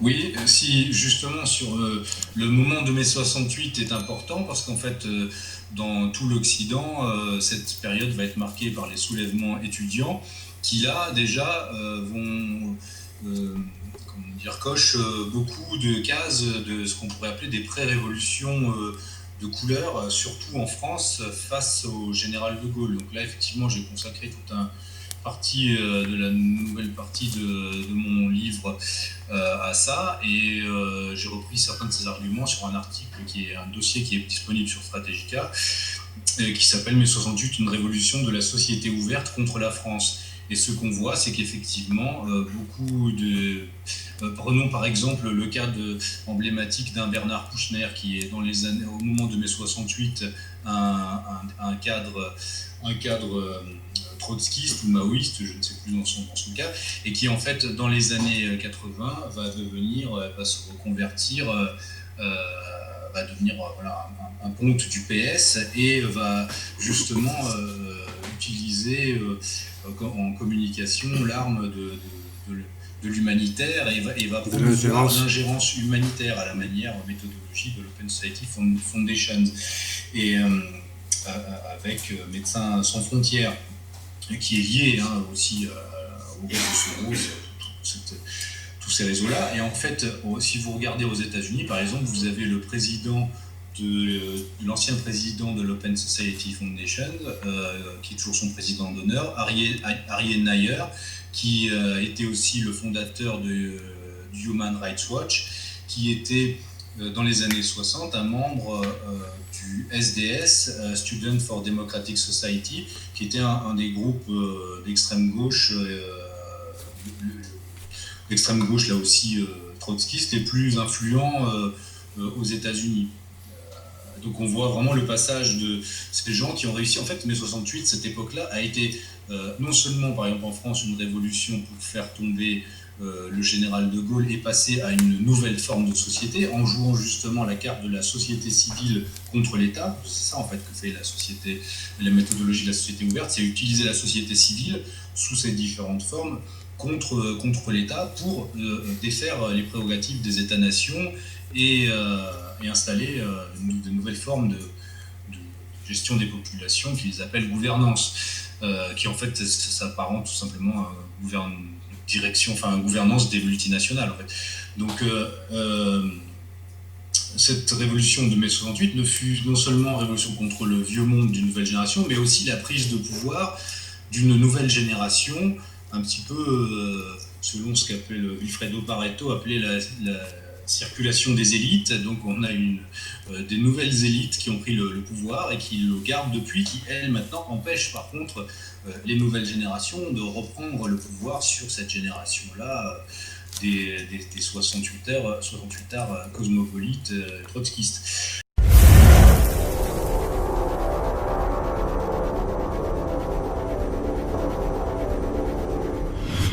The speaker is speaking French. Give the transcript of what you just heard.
Oui, si justement sur le moment de mai 68 est important parce qu'en fait dans tout l'Occident cette période va être marquée par les soulèvements étudiants qui là déjà vont comment dire, cochent beaucoup de cases de ce qu'on pourrait appeler des pré-révolutions de couleur, surtout en France face au général de Gaulle. Donc là effectivement j'ai consacré tout un partie de la nouvelle partie de mon livre à ça et j'ai repris certains de ces arguments sur un article qui est un dossier qui est disponible sur Strategica qui s'appelle Mai 68, une révolution de la société ouverte contre la France. Et ce qu'on voit, c'est qu'effectivement, beaucoup de... prenons par exemple le cas emblématique d'un Bernard Kouchner, qui est dans les années, au moment de mai 68, un cadre trotskiste ou maoïste, je ne sais plus dans son cas, et qui en fait, dans les années 80, va se reconvertir, va devenir voilà, un ponte du PS et va justement utiliser en communication l'arme de l'humanitaire et va promouvoir l'ingérence humanitaire à la manière méthodologie de l'Open Society Foundation et avec Médecins sans frontières qui est lié aussi au réseau Soros, tous ces réseaux-là. Et en fait, si vous regardez aux États-Unis, par exemple, vous avez le président l'ancien président de l'Open Society Foundation, qui est toujours son président d'honneur, Aryeh Nayer, qui était aussi le fondateur du Human Rights Watch, qui était dans les années 60 un membre du SDS, Student for Democratic Society, qui était un des groupes d'extrême gauche, l'extrême gauche là aussi trotskiste, les plus influents aux États-Unis. Donc on voit vraiment le passage de ces gens qui ont réussi. En fait, mai 68, cette époque-là, a été non seulement, par exemple en France, une révolution pour faire tomber le général de Gaulle et passer à une nouvelle forme de société, en jouant justement la carte de la société civile contre l'État. C'est ça en fait que fait la méthodologie de la société ouverte, c'est utiliser la société civile sous ses différentes formes contre l'État pour défaire les prérogatives des États-nations et installer de nouvelles formes de gestion des populations qu'ils appellent gouvernance, qui en fait s'apparente tout simplement à une gouvernance des multinationales. En fait. Donc cette révolution de mai 68 ne fut non seulement révolution contre le vieux monde d'une nouvelle génération, mais aussi la prise de pouvoir d'une nouvelle génération, un petit peu selon ce qu'appelle Vilfredo Pareto, appelait la circulation des élites. Donc on a des nouvelles élites qui ont pris le pouvoir et qui le gardent depuis, qui elles maintenant empêchent par contre les nouvelles générations de reprendre le pouvoir sur cette génération-là des 68 arts cosmopolites trotskistes.